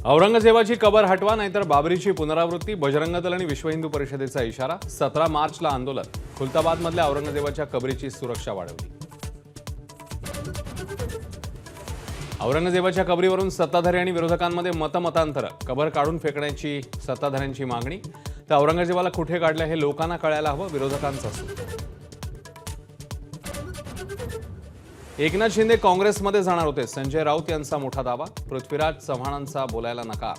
औरंगजेबाची कबर हटवा नाहीतर बाबरीची पुनरावृत्ती, बजरंग दल आणि विश्व हिंदू परिषदेचा इशारा। 17 मार्चला आंदोलन, खुलताबादमधल्या औरंगजेबाच्या कबरीची सुरक्षा वाढवली। औरंगजेबाच्या कबरीवरून सत्ताधारी आणि विरोधकांमध्ये मतमतांतर, कबर काढून फेकण्याची सत्ताधाऱ्यांची मागणी, तर औरंगजेबाला कुठे काढलं हे लोकांना कळायला हवं, विरोधकांचं सूर। एकनाथ शिंदे काँग्रेसमध्ये जाणार होते, संजय राऊत यांचा मोठा दावा। पृथ्वीराज चव्हाणांचा बोलायला नकार,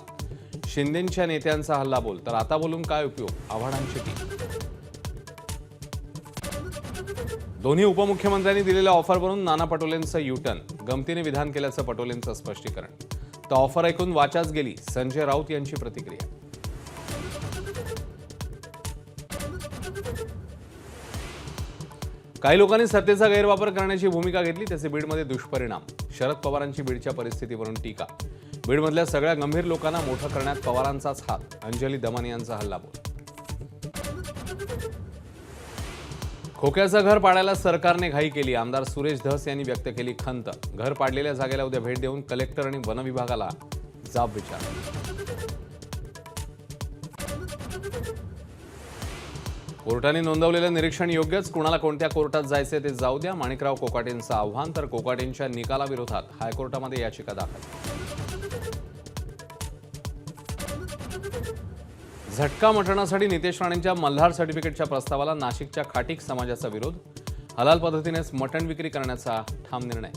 शिंदेंच्या नेत्यांचा हल्लाबोल, तर आता बोलून काय उपयोग, आव्हाडांची टीका। दोन्ही उपमुख्यमंत्र्यांनी दिलेल्या ऑफरवरून नाना पटोलेंचं युटर्न, गमतीने विधान केल्याचं पटोलेंचं स्पष्टीकरण, तर ऑफर ऐकून वाचाच गेली, संजय राऊत यांची प्रतिक्रिया। काही लोकांनी सत्तेचा गैरवापर करण्याची भूमिका घेतली, त्याचे बीडमध्ये दुष्परिणाम, शरद पवारांची बीडच्या परिस्थितीवरून टीका। बीडमधल्या सगळ्या गंभीर लोकांना मोठं करण्यात पवारांचाच हात, अंजली दमन यांचा हल्लाबोल। खोक्याचं घर पाडायला सरकारने घाई केली, आमदार सुरेश धस यांनी व्यक्त केली खंत। घर पाडलेल्या जागेला उद्या भेट देऊन कलेक्टर आणि वन विभागाला जाब विचारला। कोर्टाने नोंदवलेलं निरीक्षण योग्यच, कुणाला कोणत्या कोर्टात जायचे ते जाऊ द्या, माणिकराव कोकाटेंचं आव्हान, तर कोकाटेंच्या निकालाविरोधात हायकोर्टामध्ये याचिका दाखल। झटका मटणासाठी नितेश राणेंच्या मल्हार सर्टिफिकेटच्या प्रस्तावाला नाशिकच्या खाटीक समाजाचा विरोध, हलाल पद्धतीनेच मटण विक्री करण्याचा ठाम निर्णय।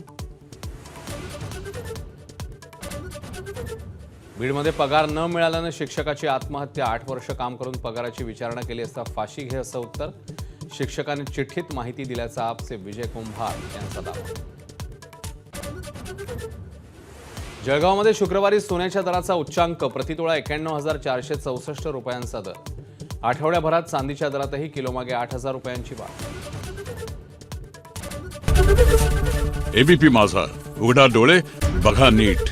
बीडमध्ये पगार न मिळाल्यानं शिक्षकाची आत्महत्या, 8 वर्ष काम करून पगाराची विचारणा केली असता फाशी घे असं उत्तर, शिक्षकाने चिठ्ठीत माहिती दिल्याचा आपचे विजय कुंभार यांचा दावा। जळगावमध्ये शुक्रवारी सोन्याच्या दराचा उच्चांक, प्रतितोळा 91,464 रुपयांचा दर, आठवड्याभरात चांदीच्या दरातही किलोमागे 8,000 रुपयांची वाढ। एबीपी माझा, उघडा डोळे बघा नीट।